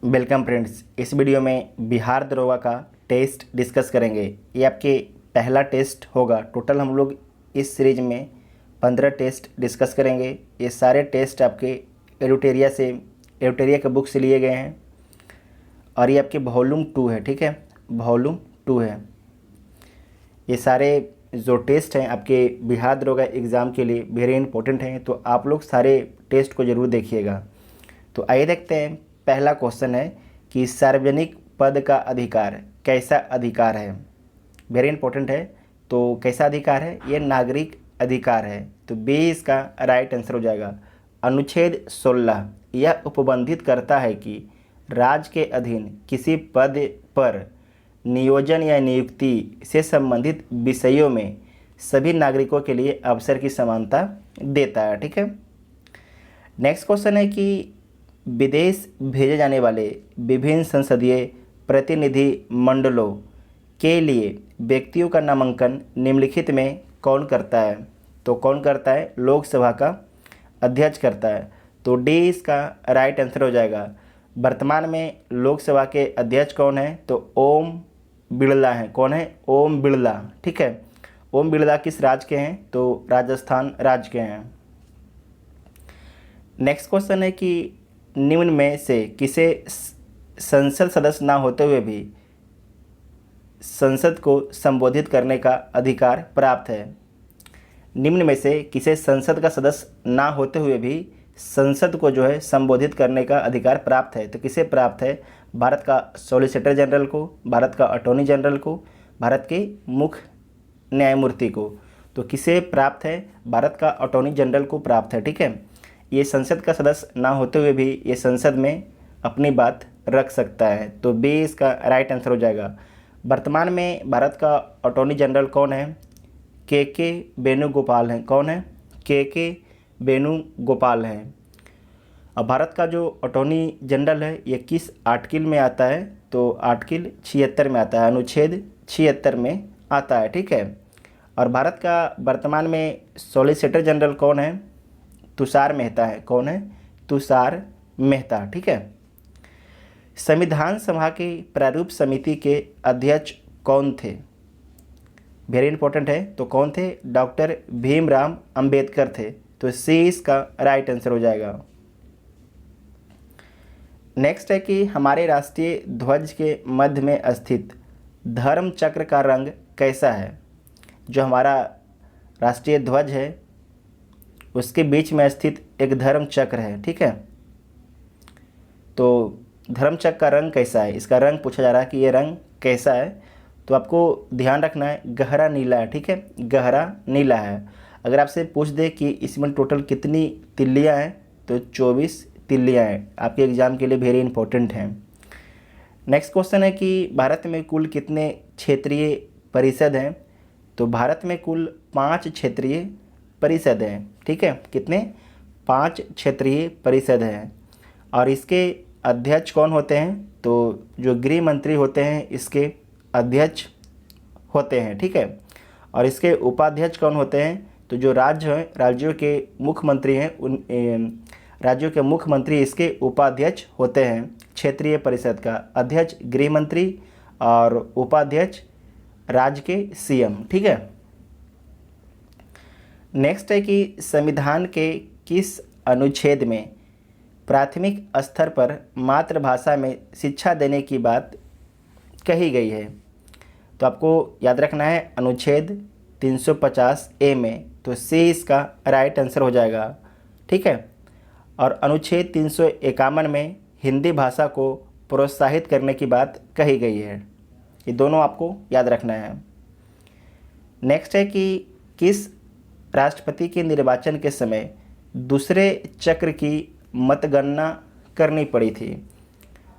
Welcome friends. इस video में बिहार दरोगा का टेस्ट डिस्कस करेंगे। ये आपके पहला टेस्ट होगा। टोटल हम लोग इस सीरीज में 15 टेस्ट डिस्कस करेंगे। ये सारे टेस्ट आपके एडिटोरिया के बुक से लिए गए हैं और ये आपके वॉल्यूम 2 है। ठीक है, वॉल्यूम 2 है। ये सारे जो टेस्ट हैं आपके बिहार दरोगा एग्ज़ाम के लिए वेरी इंपॉर्टेंट हैं, तो आप लोग सारे टेस्ट को ज़रूर देखिएगा। तो आइए देखते हैं। पहला क्वेश्चन है कि सार्वजनिक पद का अधिकार कैसा अधिकार है। वेरी इंपॉर्टेंट है। तो कैसा अधिकार है? ये नागरिक अधिकार है। तो बी इसका राइट आंसर हो जाएगा। अनुच्छेद 16 यह उपबंधित करता है कि राज्य के अधीन किसी पद पर नियोजन या नियुक्ति से संबंधित विषयों में सभी नागरिकों के लिए अवसर की समानता देता है। ठीक है। नेक्स्ट क्वेश्चन है कि विदेश भेजे जाने वाले विभिन्न संसदीय प्रतिनिधि मंडलों के लिए व्यक्तियों का नामांकन निम्नलिखित में कौन करता है? तो कौन करता है? लोकसभा का अध्यक्ष करता है। तो डी इसका राइट आंसर हो जाएगा। वर्तमान में लोकसभा के अध्यक्ष कौन है? तो ओम बिड़ला हैं। कौन है? ओम बिड़ला। ठीक है। ओम बिड़ला किस राज्य के हैं? तो राजस्थान राज्य के हैं। नेक्स्ट क्वेश्चन है कि निम्न में से किसे संसद सदस्य ना होते हुए भी संसद को संबोधित करने का अधिकार प्राप्त है? निम्न में से किसे संसद का सदस्य ना होते हुए भी संसद को जो है संबोधित करने का अधिकार प्राप्त है? तो किसे प्राप्त है? भारत का सॉलिसिटर जनरल को, भारत का अटॉर्नी जनरल को, भारत के मुख्य न्यायमूर्ति को। तो किसे प्राप्त है? भारत का अटॉर्नी जनरल को प्राप्त है। ठीक है। ये संसद का सदस्य ना होते हुए भी ये संसद में अपनी बात रख सकता है। तो बी इसका राइट आंसर हो जाएगा। वर्तमान में भारत का अटॉर्नी जनरल कौन है? के वेणुगोपाल हैं। कौन है? के वेणुगोपाल हैं। अब भारत का जो अटॉर्नी जनरल है ये किस आर्टिकल में आता है? तो आर्टिकल 76 में आता है, अनुच्छेद 76 में आता है। ठीक है। और भारत का वर्तमान में सॉलिसिटर जनरल कौन है? तुषार मेहता है। कौन है? तुषार मेहता। ठीक है। संविधान सभा की प्रारूप समिति के अध्यक्ष कौन थे? वेरी इंपॉर्टेंट है। तो कौन थे? डॉक्टर भीमराव अंबेडकर थे। तो सी इसका राइट आंसर हो जाएगा। नेक्स्ट है कि हमारे राष्ट्रीय ध्वज के मध्य में स्थित धर्म चक्र का रंग कैसा है? जो हमारा राष्ट्रीय ध्वज है उसके बीच में स्थित एक धर्म चक्र है। ठीक है। तो धर्म चक्र का रंग कैसा है? इसका रंग पूछा जा रहा है कि ये रंग कैसा है। तो आपको ध्यान रखना है गहरा नीला है। ठीक है, गहरा नीला है। अगर आपसे पूछ दे कि इसमें टोटल कितनी तिल्लियाँ हैं तो 24 तिल्लियाँ हैं। आपके एग्ज़ाम के लिए वेरी इंपॉर्टेंट हैं। नेक्स्ट क्वेश्चन है कि भारत में कुल कितने क्षेत्रीय परिषद हैं? तो भारत में कुल 5 क्षेत्रीय परिषद हैं। ठीक है। कितने? 5 क्षेत्रीय परिषद हैं। और इसके अध्यक्ष कौन होते हैं? तो जो गृह मंत्री होते हैं इसके अध्यक्ष होते हैं। ठीक है। और इसके उपाध्यक्ष कौन होते हैं? तो जो राज्य हैं, राज्यों के मुख्यमंत्री हैं, उन राज्यों के मुख्यमंत्री इसके उपाध्यक्ष होते हैं। क्षेत्रीय परिषद का अध्यक्ष गृह मंत्री और उपाध्यक्ष राज्य के सीएम। ठीक है। नेक्स्ट है कि संविधान के किस अनुच्छेद में प्राथमिक स्तर पर मातृभाषा में शिक्षा देने की बात कही गई है? तो आपको याद रखना है अनुच्छेद 350 ए में। तो सी इसका राइट आंसर हो जाएगा। ठीक है। और अनुच्छेद 351 में हिंदी भाषा को प्रोत्साहित करने की बात कही गई है। ये दोनों आपको याद रखना है। नेक्स्ट है कि किस राष्ट्रपति के निर्वाचन के समय दूसरे चक्र की मतगणना करनी पड़ी थी?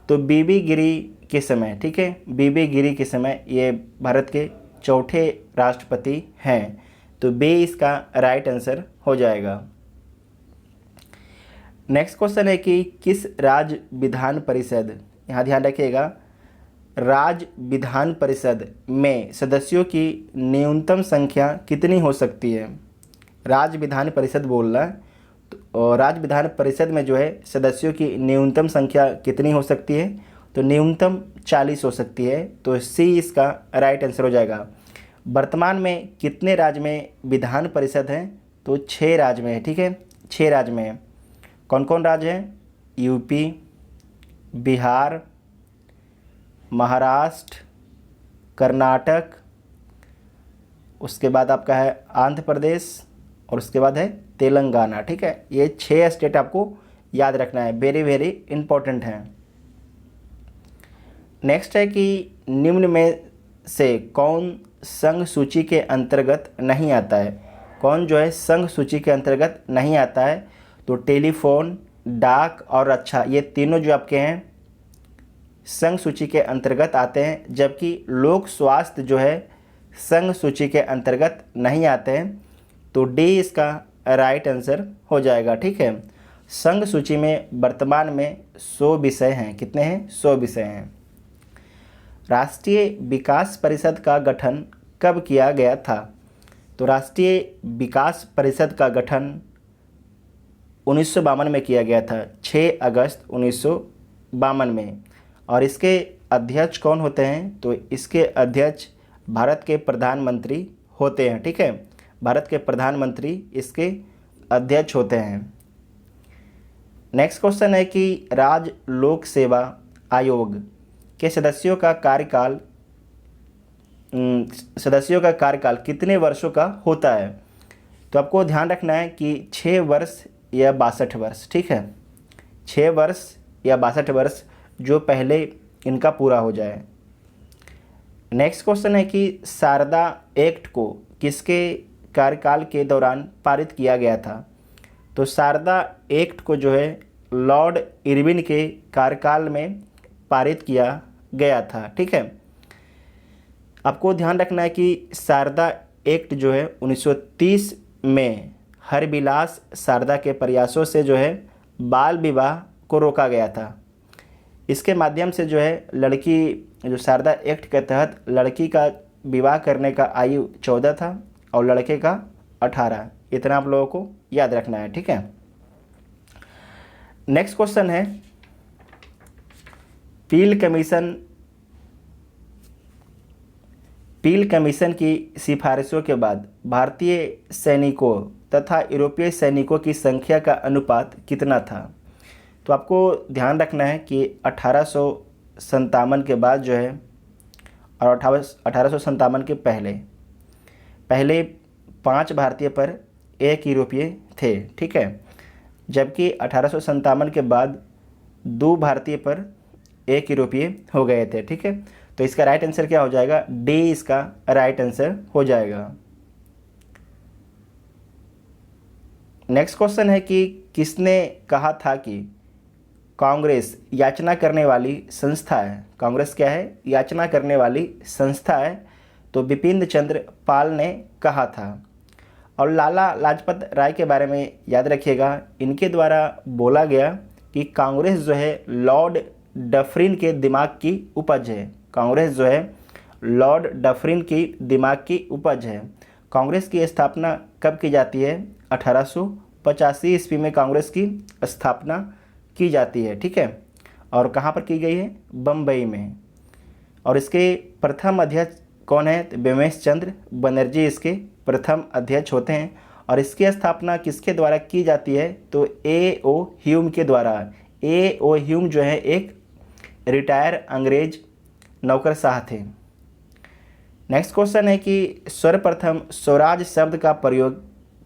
तो बीबी गिरी के समय। ठीक है, बीबी गिरी के समय ये भारत के चौथे राष्ट्रपति हैं। तो बी इसका राइट आंसर हो जाएगा। नेक्स्ट क्वेश्चन है कि किस राज्य विधान परिषद, यहाँ ध्यान रखिएगा, राज्य विधान परिषद में सदस्यों की न्यूनतम संख्या कितनी हो सकती है? राज्य विधान परिषद बोल रहा है और राज्य विधान परिषद में जो है सदस्यों की न्यूनतम संख्या कितनी हो सकती है? तो न्यूनतम 40 हो सकती है। तो सी इसका राइट आंसर हो जाएगा। वर्तमान में कितने राज्य में विधान परिषद हैं? तो 6 राज्य में है, ठीक है, 6 राज्य में है। कौन कौन राज्य हैं? यूपी, बिहार, महाराष्ट्र, कर्नाटक, उसके बाद आपका है आंध्र प्रदेश और उसके बाद है तेलंगाना, ठीक है। ये 6 स्टेट आपको याद रखना है, वेरी वेरी इंपॉर्टेंट हैं। नेक्स्ट है कि निम्न में से कौन संघ सूची के अंतर्गत नहीं आता है? कौन जो है संघ सूची के अंतर्गत नहीं आता है? तो टेलीफोन, डाक और रक्षा, ये तीनों जो आपके हैं संघ सूची के अंतर्गत आते हैं, जबकि लोक स्वास्थ्य जो है संघ सूची के अंतर्गत नहीं आते हैं। तो डी इसका राइट आंसर हो जाएगा, ठीक है। संघ सूची में वर्तमान में 100 विषय हैं। कितने हैं? 100 विषय हैं। राष्ट्रीय विकास परिषद का गठन कब किया गया था? तो राष्ट्रीय विकास परिषद का गठन 1952 में किया गया था, 6 अगस्त 1952 में। और इसके अध्यक्ष कौन होते हैं? तो इसके अध्यक्ष भारत के प्रधानमंत्री होते हैं, ठीक है। भारत के प्रधानमंत्री इसके अध्यक्ष होते हैं। नेक्स्ट क्वेश्चन है कि राज्य लोक सेवा आयोग के सदस्यों का कार्यकाल कितने वर्षों का होता है? तो आपको ध्यान रखना है कि 6 वर्ष या 62 वर्ष, ठीक है, 6 वर्ष या 62 वर्ष, जो पहले इनका पूरा हो जाए। नेक्स्ट क्वेश्चन है कि शारदा एक्ट को किसके कार्यकाल के दौरान पारित किया गया था? तो शारदा एक्ट को जो है लॉर्ड इरविन के कार्यकाल में पारित किया गया था, ठीक है। आपको ध्यान रखना है कि शारदा एक्ट जो है 1930 में हरबिलास शारदा के प्रयासों से जो है बाल विवाह को रोका गया था। इसके माध्यम से जो है लड़की, जो शारदा एक्ट के तहत लड़की का विवाह करने का आयु 14 था और लड़के का 18। इतना आप लोगों को याद रखना है, ठीक है। नेक्स्ट क्वेश्चन है पील कमीशन की सिफारिशों के बाद भारतीय सैनिकों तथा यूरोपीय सैनिकों की संख्या का अनुपात कितना था? तो आपको ध्यान रखना है कि 1857 के बाद जो है और 1857 के पहले 5 भारतीय पर 1 यूरोपीय थे, ठीक है, जबकि 1857 के बाद 2 भारतीय पर 1 यूरोपीय हो गए थे, ठीक है। तो इसका राइट आंसर क्या हो जाएगा? डी इसका राइट आंसर हो जाएगा। नेक्स्ट क्वेश्चन है कि किसने कहा था कि कांग्रेस याचना करने वाली संस्था है? कांग्रेस क्या है? याचना करने वाली संस्था है। तो बिपिन चंद्र पाल ने कहा था। और लाला लाजपत राय के बारे में याद रखिएगा, इनके द्वारा बोला गया कि कांग्रेस जो है लॉर्ड डफरिन के दिमाग की उपज है। कांग्रेस जो है लॉर्ड डफरिन की दिमाग की उपज है। कांग्रेस की स्थापना कब की जाती है? 1885 ईस्वी में कांग्रेस की स्थापना की जाती है, ठीक है। और कहाँ पर की गई है? बम्बई में। और इसके प्रथम अध्यक्ष कौन है? तो बिमलेश चंद्र बनर्जी इसके प्रथम अध्यक्ष होते हैं। और इसकी स्थापना किसके द्वारा की जाती है? तो A.O. ह्यूम के द्वारा। A.O. ह्यूम जो है एक रिटायर अंग्रेज नौकरशाह थे। नेक्स्ट क्वेश्चन है कि सर्वप्रथम स्वराज शब्द का प्रयोग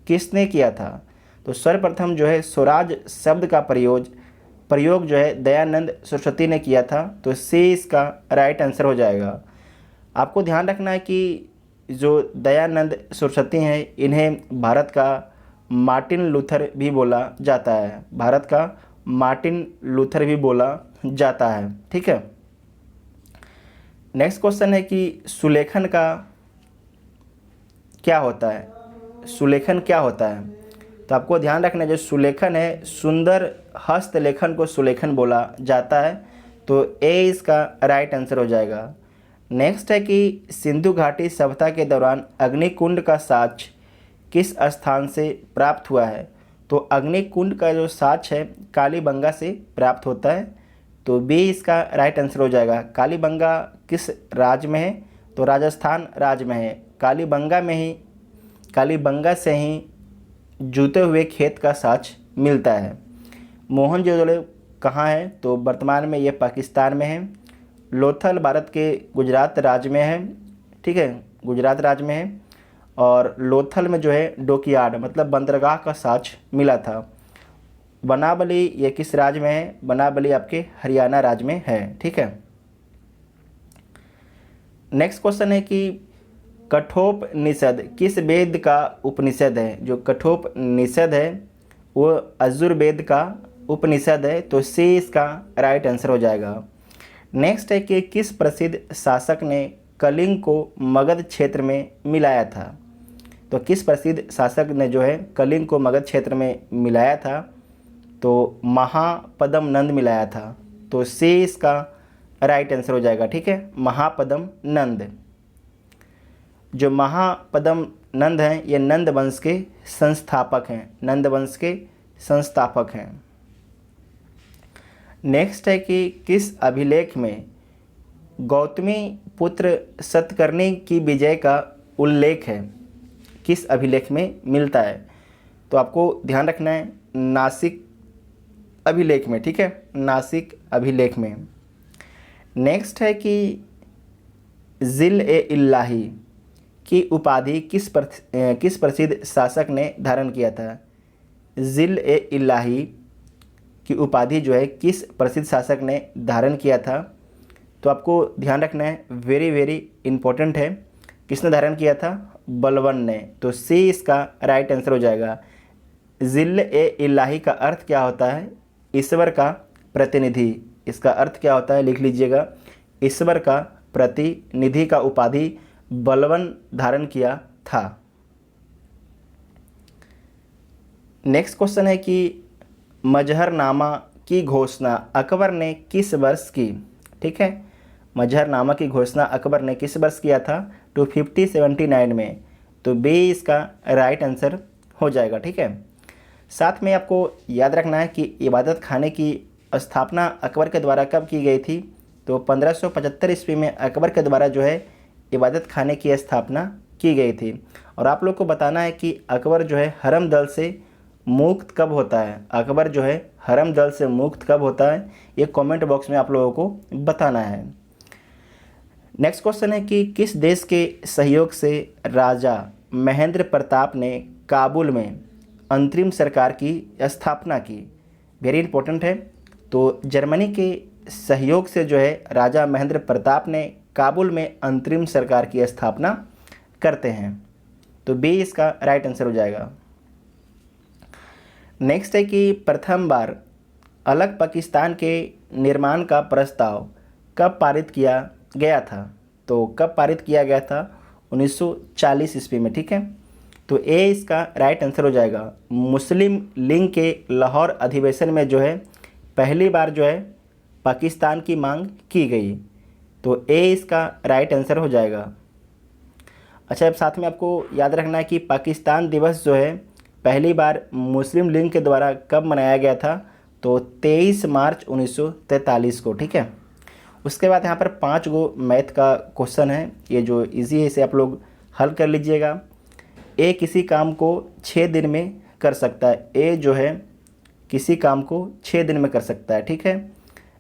किसने किया था? तो सर्वप्रथम जो है स्वराज शब्द का प्रयोग जो है दयानंद सरस्वती ने किया था। तो सी इसका राइट आंसर हो जाएगा। आपको ध्यान रखना है कि जो दयानंद सरस्वती हैं, इन्हें भारत का मार्टिन लूथर भी बोला जाता है। भारत का मार्टिन लूथर भी बोला जाता है, ठीक है। नेक्स्ट क्वेश्चन है कि सुलेखन का क्या होता है? सुलेखन क्या होता है? तो आपको ध्यान रखना है, जो सुलेखन है, सुंदर हस्तलेखन को सुलेखन बोला जाता है। तो ए इसका राइट आंसर हो जाएगा। नेक्स्ट है कि सिंधु घाटी सभ्यता के दौरान अग्निकुंड का साक्ष्य किस स्थान से प्राप्त हुआ है? तो अग्निकुंड का जो साक्ष्य है कालीबंगा से प्राप्त होता है। तो बी इसका राइट आंसर हो जाएगा। कालीबंगा किस राज्य में है? तो राजस्थान राज्य में है। कालीबंगा से ही जूते हुए खेत का साक्ष्य मिलता है। मोहनजोदड़ो कहाँ है? तो वर्तमान में ये पाकिस्तान में है। लोथल भारत के गुजरात राज्य में है, ठीक है, गुजरात राज्य में है। और लोथल में जो है डॉकयार्ड मतलब बंदरगाह का साक्ष्य मिला था। बनावली ये किस राज्य में है? बनावली आपके हरियाणा राज्य में है, ठीक है। नेक्स्ट क्वेश्चन है कि कठोपनिषद किस वेद का उपनिषद है? जो कठोपनिषद है वो यजुर्वेद का उपनिषद है। तो सी इसका राइट आंसर हो जाएगा। नेक्स्ट है कि किस प्रसिद्ध शासक ने कलिंग को मगध क्षेत्र में मिलाया था? तो किस प्रसिद्ध शासक ने जो है कलिंग को मगध क्षेत्र में मिलाया था? तो महापद्म नंद मिलाया था। तो सी इसका राइट आंसर हो जाएगा, ठीक है, महापद्म नंद। जो महापद्म नंद हैं ये नंद वंश के संस्थापक हैं, नंद वंश के संस्थापक हैं। नेक्स्ट है कि किस अभिलेख में गौतमी पुत्र सतकर्णी की विजय का उल्लेख है? किस अभिलेख में मिलता है? तो आपको ध्यान रखना है नासिक अभिलेख में, ठीक है, नासिक अभिलेख में। नेक्स्ट है कि जिल-ए-इल्लाही की उपाधि किस प्रसिद्ध शासक ने धारण किया था? जिल-ए-इल्लाही की उपाधि जो है किस प्रसिद्ध शासक ने धारण किया था? तो आपको ध्यान रखना है, वेरी वेरी इंपॉर्टेंट है। किसने धारण किया था? बलवन ने। तो सी इसका राइट आंसर हो जाएगा। जिल-ए-इल्लाही का अर्थ क्या होता है? ईश्वर का प्रतिनिधि। इसका अर्थ क्या होता है लिख लीजिएगा, ईश्वर का प्रतिनिधि का उपाधि बलवन धारण किया था। नेक्स्ट क्वेश्चन है कि मजहरनामा की घोषणा अकबर ने किस वर्ष की? ठीक है, मजहरनामा की घोषणा अकबर ने किस वर्ष किया था? 250-79 में। तो बी इसका राइट आंसर हो जाएगा, ठीक है। साथ में आपको याद रखना है कि इबादत खाने की स्थापना अकबर के द्वारा कब की गई थी? तो 1575 ईस्वी में अकबर के द्वारा जो है इबादत खाने की स्थापना की गई थी। और आप लोग को बताना है कि अकबर जो है हरम दल से मुक्त कब होता है? अकबर जो है हरम दल से मुक्त कब होता है? ये कमेंट बॉक्स में आप लोगों को बताना है। नेक्स्ट क्वेश्चन है कि किस देश के सहयोग से राजा महेंद्र प्रताप ने काबुल में अंतरिम सरकार की स्थापना की? वेरी इंपॉर्टेंट है। तो जर्मनी के सहयोग से जो है राजा महेंद्र प्रताप ने काबुल में अंतरिम सरकार की स्थापना करते हैं। तो बी इसका राइट आंसर हो जाएगा। नेक्स्ट है कि प्रथम बार अलग पाकिस्तान के निर्माण का प्रस्ताव कब पारित किया गया था? तो कब पारित किया गया था? 1940 ईस्वी में, ठीक है। तो ए इसका राइट आंसर हो जाएगा। मुस्लिम लीग के लाहौर अधिवेशन में जो है पहली बार जो है पाकिस्तान की मांग की गई। तो ए इसका राइट आंसर हो जाएगा। अच्छा, अब साथ में आपको याद रखना है कि पाकिस्तान दिवस जो है पहली बार मुस्लिम लीग के द्वारा कब मनाया गया था? तो 23 मार्च 1943 को, ठीक है। उसके बाद यहाँ पर 5 गो मैथ का क्वेश्चन है, ये जो इजी है इसे आप लोग हल कर लीजिएगा। ए किसी काम को 6 दिन में कर सकता है। ए जो है किसी काम को 6 दिन में कर सकता है, ठीक है।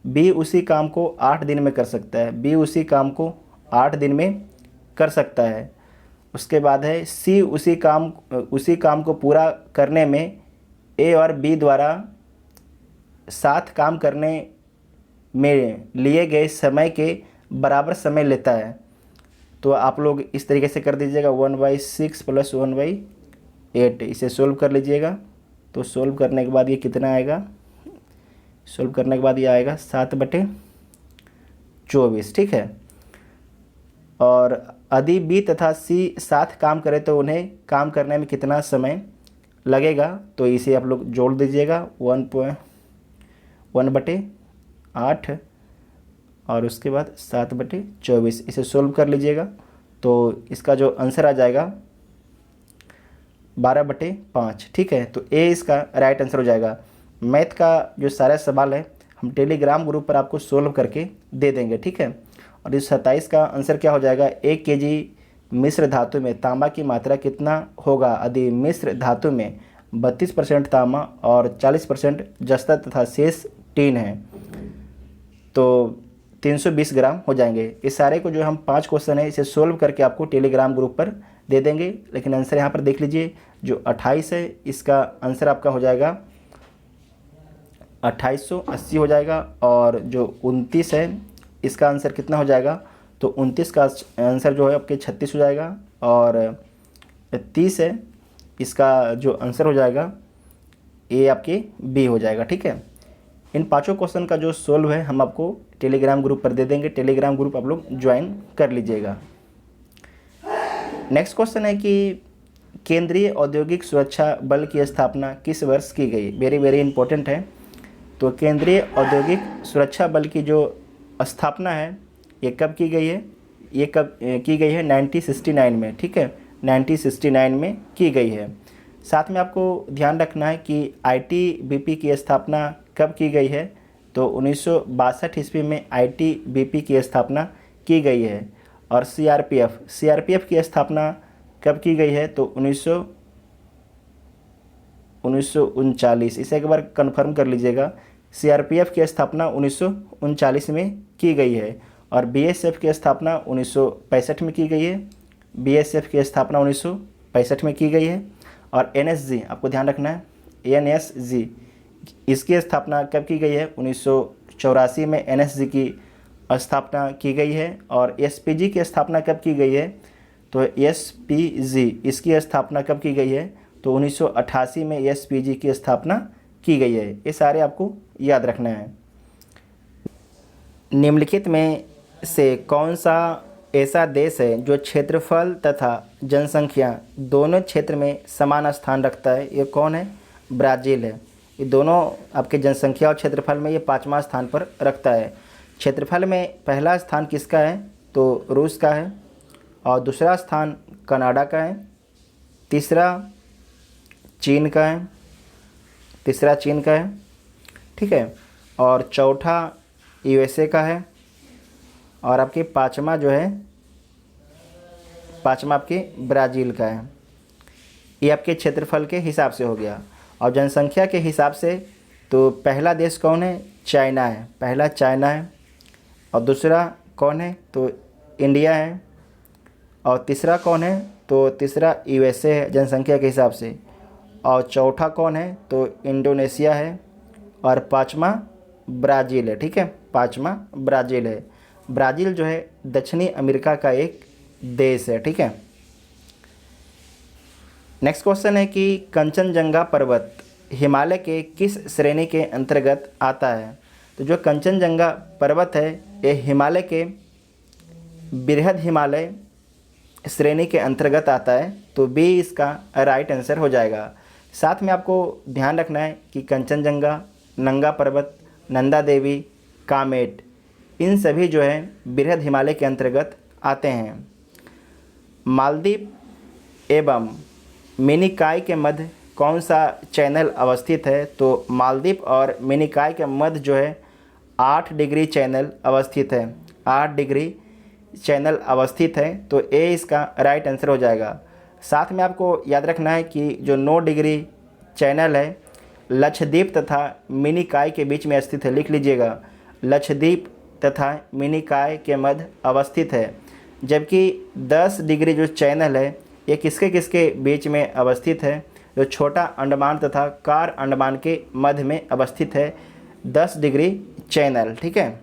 बी उसी काम को 8 दिन में कर सकता है। बी उसी काम को 8 दिन में कर सकता है। उसके बाद है सी उसी काम को पूरा करने में ए और बी द्वारा साथ काम करने में लिए गए समय के बराबर समय लेता है। तो आप लोग इस तरीके से कर दीजिएगा 1/6 + 1/8 इसे सोल्व कर लीजिएगा। तो सोल्व करने के बाद ये कितना आएगा? सोल्व करने के बाद ये आएगा 7/24, ठीक है। और यदि बी तथा सी साथ काम करें तो उन्हें काम करने में कितना समय लगेगा? तो इसे आप लोग जोड़ दीजिएगा 1/8 और उसके बाद 7/24 इसे सोल्व कर लीजिएगा। तो इसका जो आंसर आ जाएगा 12/5, ठीक है। तो ए इसका राइट आंसर हो जाएगा। मैथ का जो सारा सवाल है हम टेलीग्राम ग्रुप पर आपको सोल्व करके दे देंगे, ठीक है। और इस 27 का आंसर क्या हो जाएगा, 1 kg मिश्र धातु में तांबा की मात्रा कितना होगा यदि मिश्र धातु में 32% तांबा और 40% जस्ता तथा शेष टीन है, तो 320 ग्राम हो जाएंगे। इस सारे को जो हम 5 क्वेश्चन है इसे सोल्व करके आपको टेलीग्राम ग्रुप पर दे देंगे। लेकिन आंसर यहाँ पर देख लीजिए, जो 28 है इसका आंसर आपका हो जाएगा 2880 हो जाएगा। और जो 29 है इसका आंसर कितना हो जाएगा, तो 29 का आंसर जो है आपके 36 हो जाएगा। और 30 है इसका जो आंसर हो जाएगा ये आपके बी हो जाएगा, ठीक है। इन 5 क्वेश्चन का जो सोल्व है हम आपको टेलीग्राम ग्रुप पर दे देंगे। टेलीग्राम ग्रुप आप लोग ज्वाइन कर लीजिएगा। नेक्स्ट क्वेश्चन है कि केंद्रीय औद्योगिक सुरक्षा बल की स्थापना किस वर्ष की गई। वेरी वेरी इंपॉर्टेंट है। तो केंद्रीय औद्योगिक सुरक्षा बल की जो स्थापना है ये कब की गई है, ये कब की गई है, 1969 में, ठीक है। 1969 में की गई है। साथ में आपको ध्यान रखना है कि ITBP की स्थापना कब की गई है, तो 1962 ईस्वी में ITBP की स्थापना की गई है। और CRPF की स्थापना कब की गई है, तो 1939। इसे एक बार कंफर्म कर लीजिएगा। CRPF की स्थापना 1939 में की गई है। और BSF की स्थापना 1965 में की गई है। BSF की स्थापना 1965 में की गई है। और NSG आपको ध्यान रखना है, NSG इसकी स्थापना कब की गई है, 1984 में NSG की स्थापना की गई है। और SPG की स्थापना कब की गई है, तो SPG इसकी स्थापना कब की गई है, तो 1988 में SPG की स्थापना की गई है। ये सारे आपको याद रखना है। निम्नलिखित में से कौन सा ऐसा देश है जो क्षेत्रफल तथा जनसंख्या दोनों क्षेत्र में समान स्थान रखता है। ये कौन है, ब्राज़ील है। ये दोनों आपके जनसंख्या और क्षेत्रफल में ये 5वां स्थान पर रखता है। क्षेत्रफल में पहला स्थान किसका है, तो रूस का है। और दूसरा स्थान कनाडा का है। तीसरा चीन का है, ठीक है। और चौथा USA का है। और आपके पाँचवा आपके ब्राज़ील का है। ये आपके क्षेत्रफल के हिसाब से हो गया। और जनसंख्या के हिसाब से तो पहला देश कौन है, चाइना है, पहला चाइना है। और दूसरा कौन है, तो इंडिया है। और तीसरा कौन है, तो तीसरा USA है जनसंख्या के हिसाब से। और चौथा कौन है, तो इंडोनेशिया है। और पाँचवा ब्राज़ील है, ठीक है, पाँचवा ब्राज़ील है। ब्राज़ील जो है दक्षिणी अमेरिका का एक देश है, ठीक है। नेक्स्ट क्वेश्चन है कि कंचनजंगा पर्वत हिमालय के किस श्रेणी के अंतर्गत आता है। तो जो कंचनजंगा पर्वत है ये हिमालय के बृहद हिमालय श्रेणी के अंतर्गत आता है। तो बी इसका राइट आंसर हो जाएगा। साथ में आपको ध्यान रखना है कि कंचनजंगा, नंगा पर्वत, नंदा देवी, कामेट, इन सभी जो है बृहद हिमालय के अंतर्गत आते हैं। मालदीव एवं मिनिकॉय के मध्य कौन सा चैनल अवस्थित है। तो मालदीव और मिनिकॉय के मध्य जो है 8 डिग्री चैनल अवस्थित है, 8 डिग्री चैनल अवस्थित है। तो ए इसका राइट आंसर हो जाएगा। साथ में आपको याद रखना है कि जो 9 डिग्री चैनल है लक्षद्वीप तथा मिनिकॉय के बीच में स्थित है। लिख लीजिएगा, लक्षद्वीप तथा मिनिकॉय के मध्य अवस्थित है। जबकि 10 डिग्री जो चैनल है ये किसके किसके बीच में अवस्थित है, जो छोटा अंडमान तथा कार अंडमान के मध्य में अवस्थित है 10 डिग्री चैनल, ठीक है।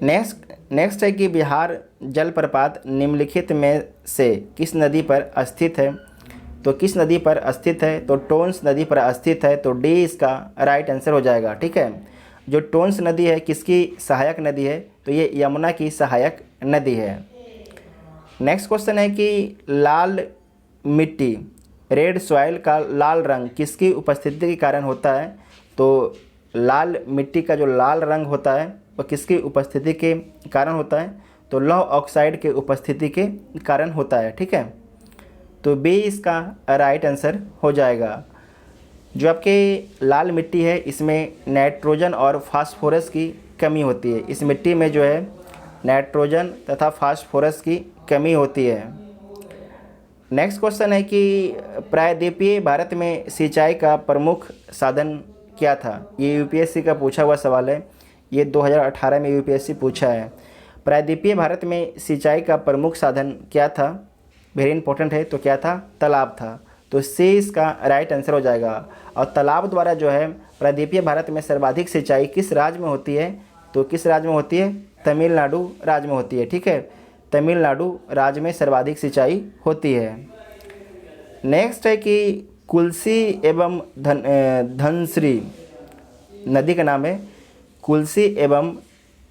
नेक्स्ट है कि बिहार जलप्रपात निम्नलिखित में से किस नदी पर स्थित है। तो किस नदी पर स्थित है, तो टोंस नदी पर स्थित है। तो डी इसका राइट आंसर हो जाएगा, ठीक है। जो टोंस नदी है किसकी सहायक नदी है, तो ये यमुना की सहायक नदी है। नेक्स्ट क्वेश्चन है कि लाल मिट्टी रेड सॉइल का लाल रंग किसकी उपस्थिति के कारण होता है। तो लाल मिट्टी का जो लाल रंग होता है वो किसकी उपस्थिति के कारण होता है, तो लौह ऑक्साइड के उपस्थिति के कारण होता है, ठीक है। तो बी इसका राइट आंसर हो जाएगा। जो आपके लाल मिट्टी है इसमें नाइट्रोजन और फास्फोरस की कमी होती है। इस मिट्टी में जो है नाइट्रोजन तथा फास्फोरस की कमी होती है। नेक्स्ट क्वेश्चन है कि प्रायद्वीपीय भारत में सिंचाई का प्रमुख साधन क्या था। ये यूपीएससी का पूछा हुआ सवाल है, ये 2018 में यूपीएससी पूछा है। प्रायद्वीपीय भारत में सिंचाई का प्रमुख साधन क्या था, वेरी इंपॉर्टेंट है। तो क्या था, तालाब था। तो सी इसका राइट आंसर हो जाएगा। और तालाब द्वारा जो है प्रायद्वीपीय भारत में सर्वाधिक सिंचाई किस राज्य में होती है, तो किस राज्य में होती है, तमिलनाडु राज्य में होती है। ठीक है, तमिलनाडु राज्य में सर्वाधिक सिंचाई होती है। नेक्स्ट है कि कुल्सी एवं धनश्री नदी का नाम है। कुल्सी एवं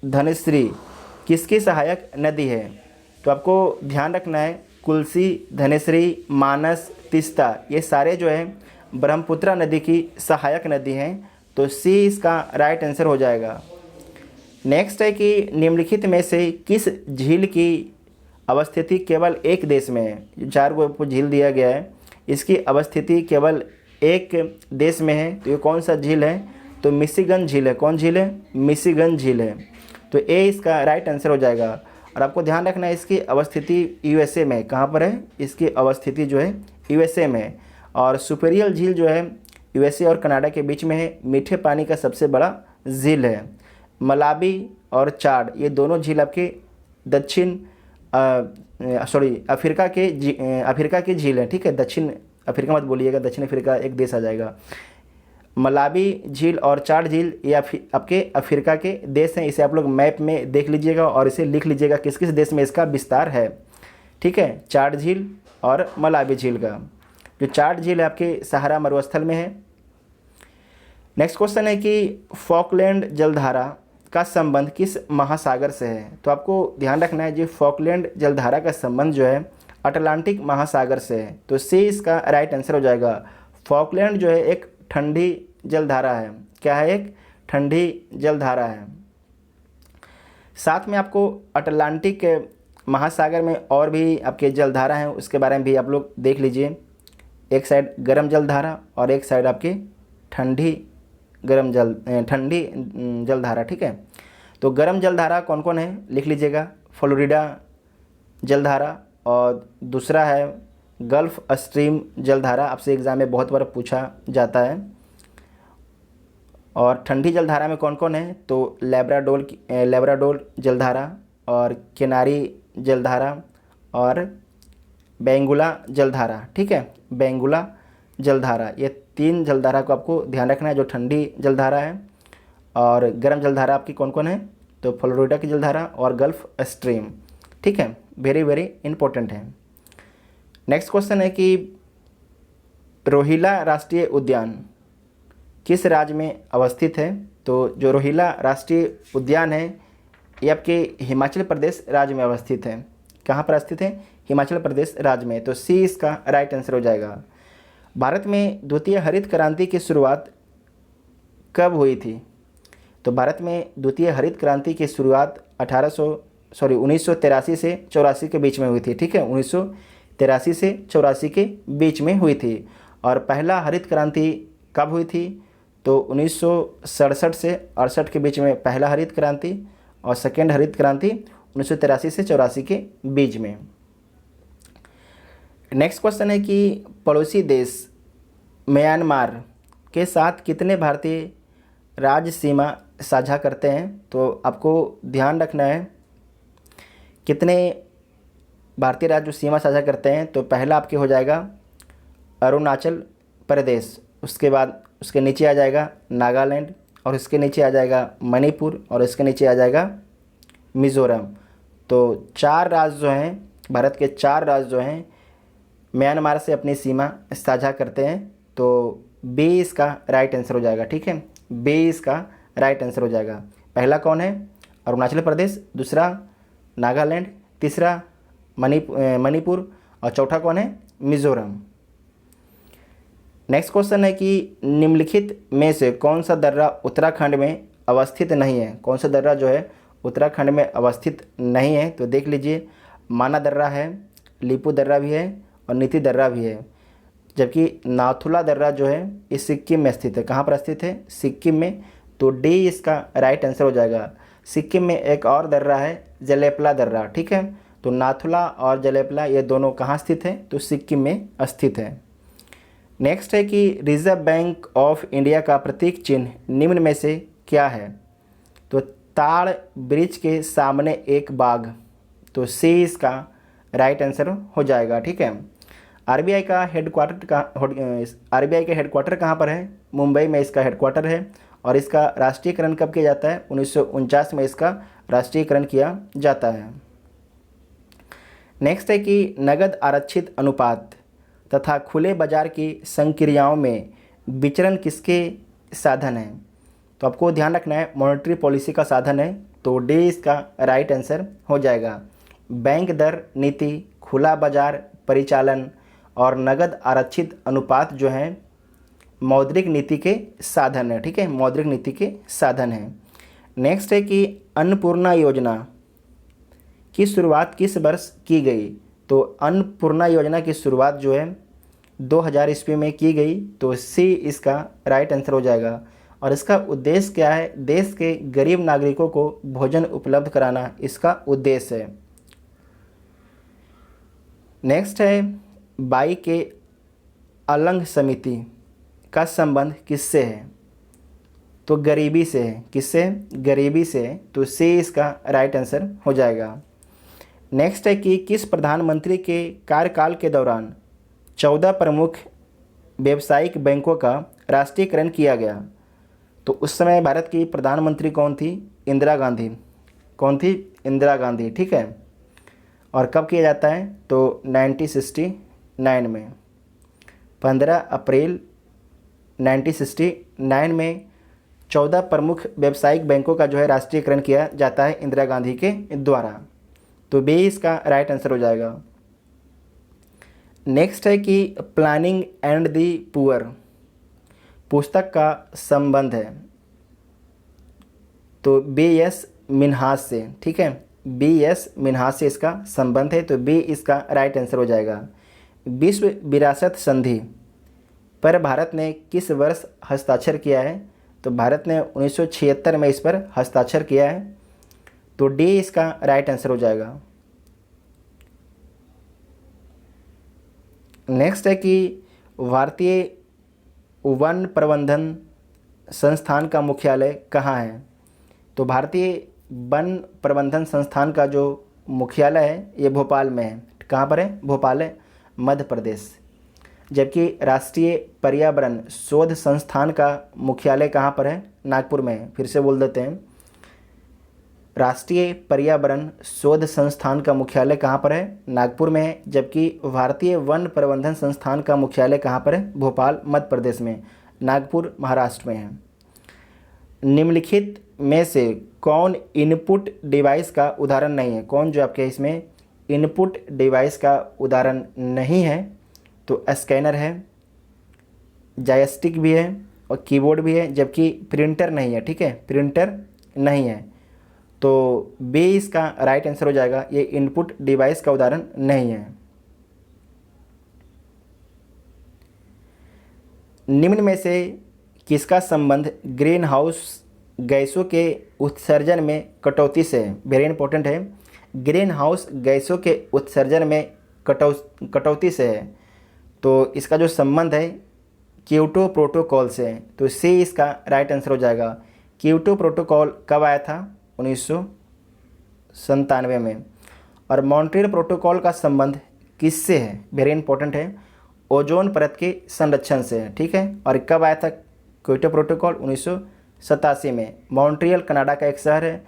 धनश्री किसकी सहायक नदी है, तो आपको ध्यान रखना है कुल्सी, धनश्री, मानस, तीस्ता ये सारे जो है ब्रह्मपुत्र नदी की सहायक नदी हैं। तो सी इसका राइट आंसर हो जाएगा। नेक्स्ट है कि निम्नलिखित में से किस झील की अवस्थिति केवल एक देश में है। 4 को आपको झील दिया गया है, इसकी अवस्थिति केवल एक देश में है। तो ये कौन सा झील है, तो मिशिगन झील है। कौन झील है, मिशिगन झील है। तो ए इसका राइट आंसर हो जाएगा। और आपको ध्यान रखना है इसकी अवस्थिति यूएसए में। कहाँ पर है, इसकी अवस्थिति जो है यूएसए में। और सुपीरियर झील जो है यूएसए और कनाडा के बीच में है, मीठे पानी का सबसे बड़ा झील है। मलावी और चाड ये दोनों झील आपके दक्षिण अफ्रीका की झील है। ठीक है, दक्षिण अफ्रीका मत बोलिएगा, दक्षिण अफ्रीका एक देश आ जाएगा। मलावी झील और चाड झील ये आपके अफ्रीका के देश हैं। इसे आप लोग मैप में देख लीजिएगा और इसे लिख लीजिएगा किस किस देश में इसका विस्तार है। ठीक है, चाड झील और मलावी झील का। जो चाड झील है आपके सहारा मरुस्थल में है। नेक्स्ट क्वेश्चन है कि फॉकलैंड जलधारा का संबंध किस महासागर से है। तो आपको ध्यान रखना है जी, फॉकलैंड जलधारा का संबंध जो है अटलांटिक महासागर से है। तो सी इसका राइट आंसर हो जाएगा। फॉकलैंड जो है एक ठंडी जलधारा है। क्या है, एक ठंडी जलधारा है। साथ में आपको अटलांटिक महासागर में और भी आपके जलधारा हैं, उसके बारे में भी आप लोग देख लीजिए। एक साइड गर्म जलधारा और एक साइड आपकी ठंडी जलधारा। ठीक है, तो गर्म जलधारा कौन कौन है लिख लीजिएगा, फ्लोरिडा जलधारा, और दूसरा है गल्फ स्ट्रीम जलधारा, आपसे एग्जाम में बहुत बार पूछा जाता है। और ठंडी जलधारा में कौन कौन है, तो लेब्राडोर जलधारा और किनारी जलधारा और बेंगुला जलधारा। ठीक है, बेंगुला जलधारा, ये 3 जलधारा को आपको ध्यान रखना है जो ठंडी जलधारा है। और गर्म जलधारा आपकी कौन कौन है, तो फ्लोरिडा की जलधारा और गल्फ स्ट्रीम। ठीक है, वेरी वेरी इंपॉर्टेंट है। नेक्स्ट क्वेश्चन है कि रोहिला राष्ट्रीय उद्यान किस राज्य में अवस्थित है। तो जो रोहिला राष्ट्रीय उद्यान है ये आपके हिमाचल प्रदेश राज्य में अवस्थित है। कहाँ पर स्थित है, हिमाचल प्रदेश राज्य में। तो सी इसका राइट आंसर हो जाएगा। भारत में द्वितीय हरित क्रांति की शुरुआत कब हुई थी। तो भारत में द्वितीय हरित क्रांति की शुरुआत 1983 से 84 के बीच में हुई थी। ठीक है, 1983 से 84 के बीच में हुई थी। और पहला हरित क्रांति कब हुई थी, तो 1967 से 68 के बीच में पहला हरित क्रांति, और सेकेंड हरित क्रांति 1983 से 84 के बीच में। नेक्स्ट क्वेश्चन है कि पड़ोसी देश म्यांमार के साथ कितने भारतीय राज्य सीमा साझा करते हैं। तो आपको ध्यान रखना है कितने भारतीय राज्य सीमा साझा करते हैं। तो पहला आपके हो जाएगा अरुणाचल प्रदेश, उसके बाद उसके नीचे आ जाएगा नागालैंड, और इसके नीचे आ जाएगा मणिपुर, और इसके नीचे आ जाएगा मिज़ोरम। तो 4 राज्य जो हैं, भारत के 4 राज्य जो हैं म्यांमार से अपनी सीमा साझा करते हैं। तो बी इसका राइट आंसर हो जाएगा। ठीक है, बी इसका राइट आंसर हो जाएगा। पहला कौन है, अरुणाचल प्रदेश, दूसरा नागालैंड, तीसरा मणिपुर, और चौथा कौन है, मिज़ोरम। नेक्स्ट क्वेश्चन है कि निम्नलिखित में से कौन सा दर्रा उत्तराखंड में अवस्थित नहीं है। कौन सा दर्रा जो है उत्तराखंड में अवस्थित नहीं है। तो देख लीजिए, माना दर्रा है, लिपू दर्रा भी है, और नीति दर्रा भी है। जबकि नाथुला दर्रा जो है ये सिक्किम में स्थित है। कहाँ पर स्थित है? सिक्किम में। तो डी इसका राइट आंसर हो जाएगा। सिक्किम में एक और दर्रा है जलेपला दर्रा, ठीक है। तो नाथुला और जलेपला ये दोनों कहाँ स्थित है? तो सिक्किम में स्थित है। नेक्स्ट है कि रिजर्व बैंक ऑफ इंडिया का प्रतीक चिन्ह निम्न में से क्या है? तो ताड़ ब्रिज के सामने एक बाघ, तो सी इसका राइट आंसर हो जाएगा, ठीक है। आरबीआई का हेडक्वार्टर कहाँ पर है? मुंबई में इसका हेडक्वार्टर है। और इसका राष्ट्रीयकरण कब किया जाता है? 1949 में इसका राष्ट्रीयकरण किया जाता है। नेक्स्ट है कि नगद आरक्षित अनुपात तथा खुले बाजार की संक्रियाओं में विचरण किसके साधन है? तो आपको ध्यान रखना है मॉनेटरी पॉलिसी का साधन है। तो डी इसका राइट आंसर हो जाएगा। बैंक दर नीति, खुला बाजार परिचालन और नगद आरक्षित अनुपात जो है मौद्रिक नीति के साधन है, ठीक है। मौद्रिक नीति के साधन है। नेक्स्ट है कि अन्नपूर्णा योजना की शुरुआत किस वर्ष की गई? तो अन्नपूर्णा योजना की शुरुआत जो है 2000 ईस्वी में की गई। तो सी इसका राइट आंसर हो जाएगा। और इसका उद्देश्य क्या है? देश के गरीब नागरिकों को भोजन उपलब्ध कराना इसका उद्देश्य है। नेक्स्ट है बाई के अलंग समिति का संबंध किससे है? तो गरीबी से है। किससे? गरीबी से। तो सी इसका राइट आंसर हो जाएगा। नेक्स्ट है कि किस प्रधानमंत्री के कार्यकाल के दौरान 14 प्रमुख व्यावसायिक बैंकों का राष्ट्रीयकरण किया गया? तो उस समय भारत की प्रधानमंत्री कौन थी? इंदिरा गांधी। कौन थी? इंदिरा गांधी, ठीक है। और कब किया जाता है? तो 1969 में 15 अप्रैल 1969 में 14 प्रमुख व्यावसायिक बैंकों का जो है राष्ट्रीयकरण किया जाता है इंदिरा गांधी के द्वारा। तो बी इसका राइट आंसर हो जाएगा। नेक्स्ट है कि प्लानिंग एंड दी पुअर पुस्तक का संबंध है तो B.S. मिन्हास से, ठीक है। B.S. मिन्हास से इसका संबंध है। तो बी इसका राइट आंसर हो जाएगा। विश्व विरासत संधि पर भारत ने किस वर्ष हस्ताक्षर किया है? तो भारत ने 1976 में इस पर हस्ताक्षर किया है। तो डी इसका राइट आंसर हो जाएगा। नेक्स्ट है कि भारतीय वन प्रबंधन संस्थान का मुख्यालय कहाँ है? तो भारतीय वन प्रबंधन संस्थान का जो मुख्यालय है ये भोपाल में है। कहाँ पर है? भोपाल है, मध्य प्रदेश। जबकि राष्ट्रीय पर्यावरण शोध संस्थान का मुख्यालय कहाँ पर है? नागपुर में है। फिर से बोल देते हैं, राष्ट्रीय पर्यावरण शोध संस्थान का मुख्यालय कहाँ पर है? नागपुर में है। जबकि भारतीय वन प्रबंधन संस्थान का मुख्यालय कहाँ पर है? भोपाल, मध्य प्रदेश में। नागपुर महाराष्ट्र में है। निम्नलिखित में से कौन इनपुट डिवाइस का उदाहरण नहीं है? कौन जो आपके इसमें इनपुट डिवाइस का उदाहरण नहीं है? तो स्कैनर है, जॉयस्टिक भी है और कीबोर्ड भी है। जबकि प्रिंटर नहीं है, ठीक है। प्रिंटर नहीं है। तो बी इसका राइट आंसर हो जाएगा। ये इनपुट डिवाइस का उदाहरण नहीं है। निम्न में से किसका संबंध ग्रीन हाउस गैसों के उत्सर्जन में कटौती से है? वेरी इंपॉर्टेंट है। ग्रीन हाउस गैसों के उत्सर्जन में कटौती से है। तो इसका जो संबंध है क्योटो प्रोटोकॉल से है। तो सी इसका राइट आंसर हो जाएगा। क्योटो प्रोटोकॉल कब आया था? 1997 में। और मॉन्ट्रियल प्रोटोकॉल का संबंध किससे है? वेरी इंपॉर्टेंट है। ओजोन परत के संरक्षण से है, ठीक है। और कब आया था क्योटो प्रोटोकॉल? 1987 में। मॉन्ट्रियल कनाडा का एक शहर है,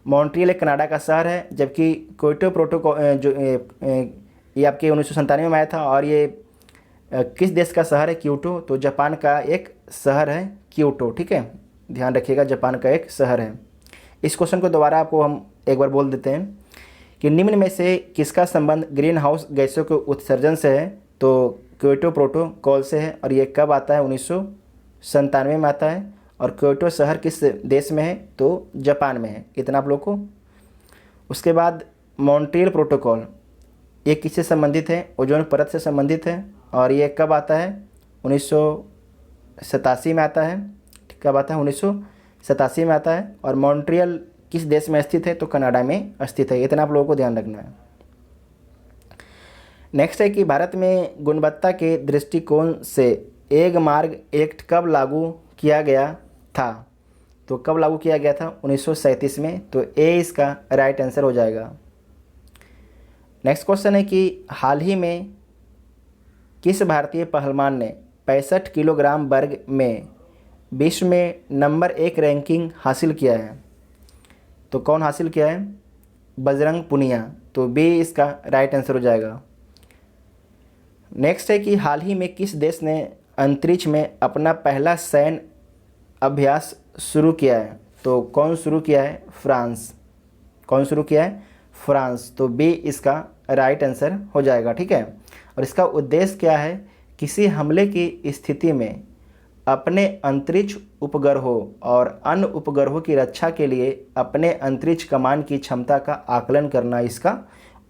मॉन्ट्रियल एक कनाडा का शहर है। जबकि क्योटो प्रोटोकॉल ये आपके 1997 में आया था। और ये किस देश का शहर है क्योटो? तो जापान का एक शहर है क्योटो, ठीक है। ध्यान रखिएगा, जापान का एक शहर है। इस क्वेश्चन को दोबारा आपको हम एक बार बोल देते हैं कि निम्न में से किसका संबंध ग्रीन हाउस गैसों के उत्सर्जन से है? तो क्योटो प्रोटोकॉल से है। और ये कब आता है? 1997 में आता है। और क्योटो शहर किस देश में है? तो जापान में है। इतना आप लोग को। उसके बाद मॉन्ट्रियल प्रोटोकॉल ये किससे संबंधित है? ओजोन परत से संबंधित है। और ये कब आता है? 1987 में आता है। कब आता है? 1987 में आता है। और मॉन्ट्रियल किस देश में स्थित है? तो कनाडा में स्थित है। इतना आप लोगों को ध्यान रखना है। नेक्स्ट है कि भारत में गुणवत्ता के दृष्टिकोण से एक मार्ग एक्ट कब लागू किया गया था? तो कब लागू किया गया था? 1937 में। तो ए इसका राइट आंसर हो जाएगा। नेक्स्ट क्वेश्चन है कि हाल ही में किस भारतीय पहलवान ने 65 किलोग्राम वर्ग में विश्व में नंबर 1 रैंकिंग हासिल किया है? तो कौन हासिल किया है? बजरंग पुनिया। तो बी इसका राइट आंसर हो जाएगा। नेक्स्ट है कि हाल ही में किस देश ने अंतरिक्ष में अपना पहला सैन्य अभ्यास शुरू किया है? तो कौन शुरू किया है? फ्रांस। कौन शुरू किया है? फ्रांस। तो बी इसका राइट आंसर हो जाएगा। ठीक है। और इसका उद्देश्य क्या है? किसी हमले की स्थिति में अपने अंतरिक्ष उपग्रहों और अन्य उपग्रहों की रक्षा के लिए अपने अंतरिक्ष कमान की क्षमता का आकलन करना इसका